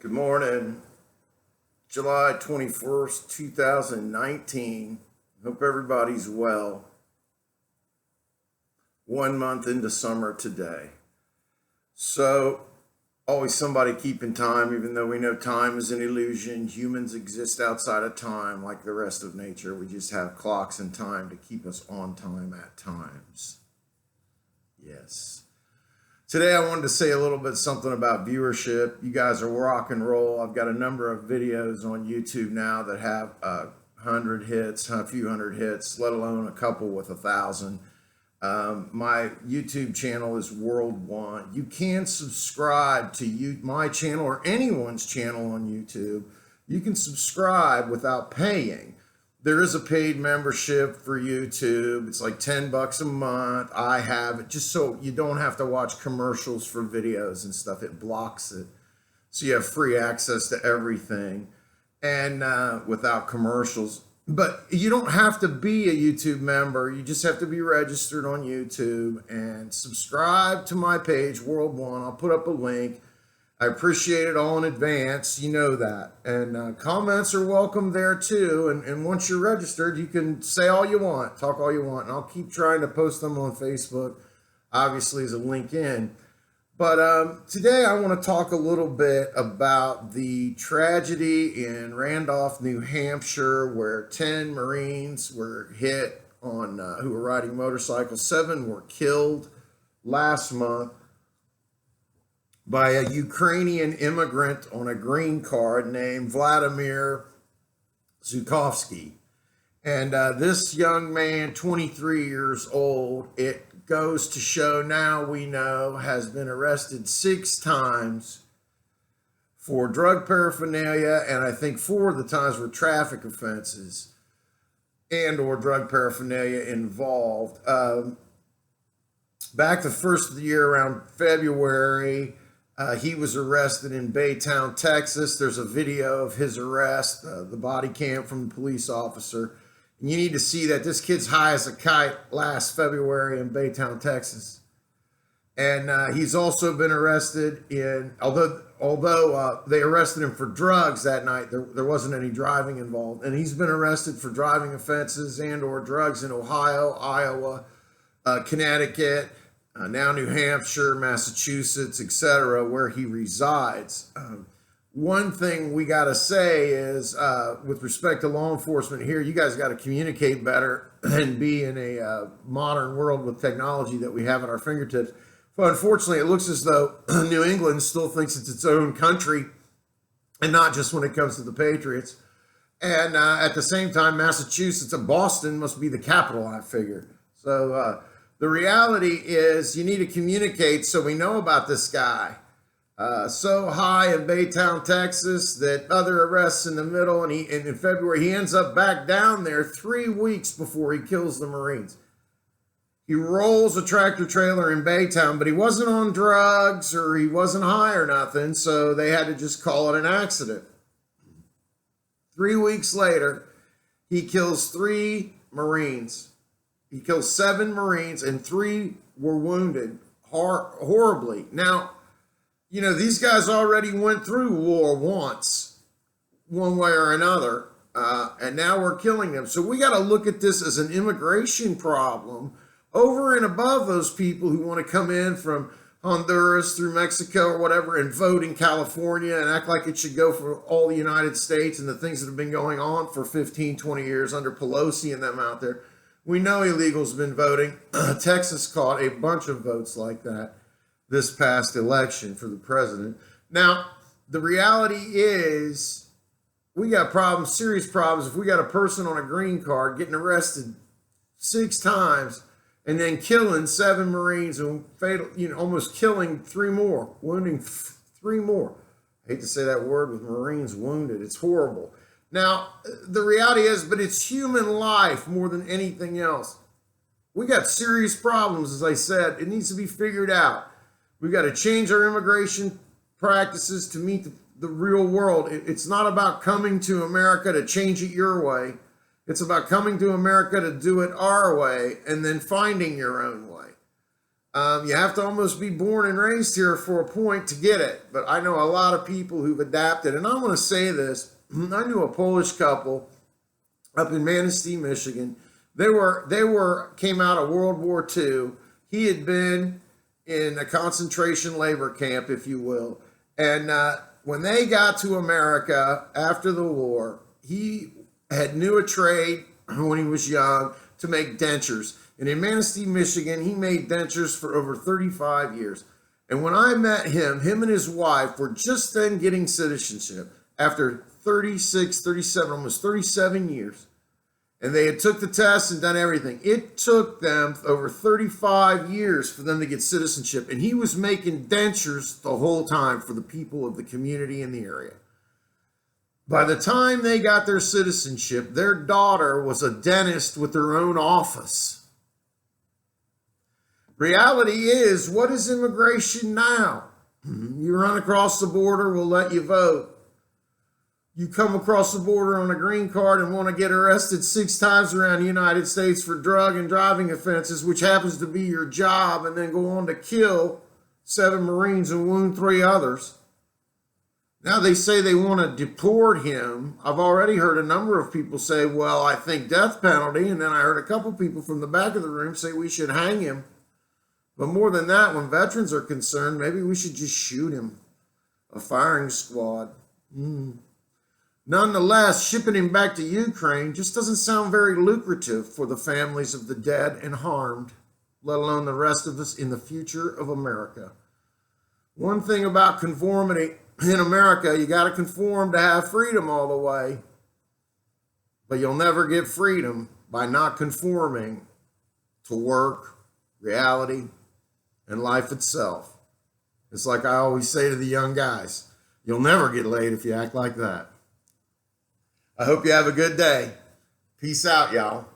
Good morning, July 21st, 2019. Hope everybody's well. 1 month into summer today. So, always somebody keeping time, even though we know time is an illusion. Humans exist outside of time like the rest of nature. We just have clocks and time to keep us on time at times. Yes. Today I wanted to say a little bit something about viewership. You guys are rock and roll. I've got a number of videos on YouTube now that have 100 hits, a few hundred hits, let alone a couple with 1,000. My YouTube channel is World One. You can subscribe to my channel or anyone's channel on YouTube. You can subscribe without paying. There is a paid membership for YouTube. It's like $10 a month. I have it just so you don't have to watch commercials for videos and stuff. It blocks it. So you have free access to everything and without commercials. But you don't have to be a YouTube member. You just have to be registered on YouTube and subscribe to my page, World One. I'll put up a link. I appreciate it all in advance. You know that. And comments are welcome there too. And once you're registered, you can say all you want, talk all you want. And I'll keep trying to post them on Facebook, obviously as a link in. But today I want to talk a little bit about the tragedy in Randolph, New Hampshire, where 10 Marines were hit on who were riding motorcycles. 7 were killed last month by a Ukrainian immigrant on a green card named Volodymyr Zhukovsky. And this young man, 23 years old, it goes to show now we know, has been arrested 6 times for drug paraphernalia, and I think 4 of the times were traffic offenses and or drug paraphernalia involved. Back the first of the year, around February, he was arrested in Baytown, Texas. There's a video of his arrest, the body cam from the police officer. And you need to see that this kid's high as a kite last February in Baytown, Texas. And he's also been arrested in, although they arrested him for drugs that night, there wasn't any driving involved. And he's been arrested for driving offenses and or drugs in Ohio, Iowa, Connecticut, now New Hampshire, Massachusetts, etc., where he resides. One thing we got to say is, with respect to law enforcement here, you guys got to communicate better and be in a modern world with technology that we have at our fingertips. But unfortunately, it looks as though New England still thinks it's its own country, and not just when it comes to the Patriots. And at the same time, Massachusetts and Boston must be the capital, I figure. So the reality is you need to communicate so we know about this guy. So high in Baytown, Texas, that other arrests in the middle, and in February, he ends up back down there 3 weeks before he kills the Marines. He rolls a tractor trailer in Baytown, but he wasn't on drugs or he wasn't high or nothing, so they had to just call it an accident. 3 weeks later, he kills 3 Marines. He kills 7 Marines, and 3 were wounded horribly. Now, you know, these guys already went through war once, one way or another, and now we're killing them. So we got to look at this as an immigration problem over and above those people who want to come in from Honduras through Mexico or whatever and vote in California and act like it should go for all the United States and the things that have been going on for 15, 20 years under Pelosi and them out there. We know illegals have been voting. Texas caught a bunch of votes like that this past election for the president. Now, the reality is we got problems, serious problems. If we got a person on a green card getting arrested 6 times and then killing 7 Marines and fatal, almost killing 3 more, wounding 3 more. I hate to say that word with Marines wounded. It's horrible. Now, the reality is, but it's human life more than anything else. We got serious problems, as I said. It needs to be figured out. We've got to change our immigration practices to meet the real world. It's not about coming to America to change it your way. It's about coming to America to do it our way and then finding your own way. You have to almost be born and raised here for a point to get it. But I know a lot of people who've adapted. And I want to say this. I knew a Polish couple up in Manistee, Michigan. They came out of World War II. He had been in a concentration labor camp, if you will. And when they got to America after the war, he knew a trade when he was young to make dentures. And in Manistee, Michigan, he made dentures for over 35 years. And when I met him and his wife were just then getting citizenship after 36, 37, almost 37 years. And they had took the test and done everything. It took them over 35 years for them to get citizenship. And he was making dentures the whole time for the people of the community in the area. By the time they got their citizenship, their daughter was a dentist with her own office. Reality is, what is immigration now? You run across the border, we'll let you vote. You come across the border on a green card and want to get arrested 6 times around the United States for drug and driving offenses, which happens to be your job, and then go on to kill 7 Marines and wound 3 others. Now they say they want to deport him. I've already heard a number of people say, well, I think death penalty. And then I heard a couple people from the back of the room say we should hang him. But more than that, when veterans are concerned, maybe we should just shoot him. A firing squad. Nonetheless, shipping him back to Ukraine just doesn't sound very lucrative for the families of the dead and harmed, let alone the rest of us in the future of America. One thing about conformity in America, you got to conform to have freedom all the way. But you'll never get freedom by not conforming to work, reality, and life itself. It's like I always say to the young guys, you'll never get laid if you act like that. I hope you have a good day. Peace out, y'all.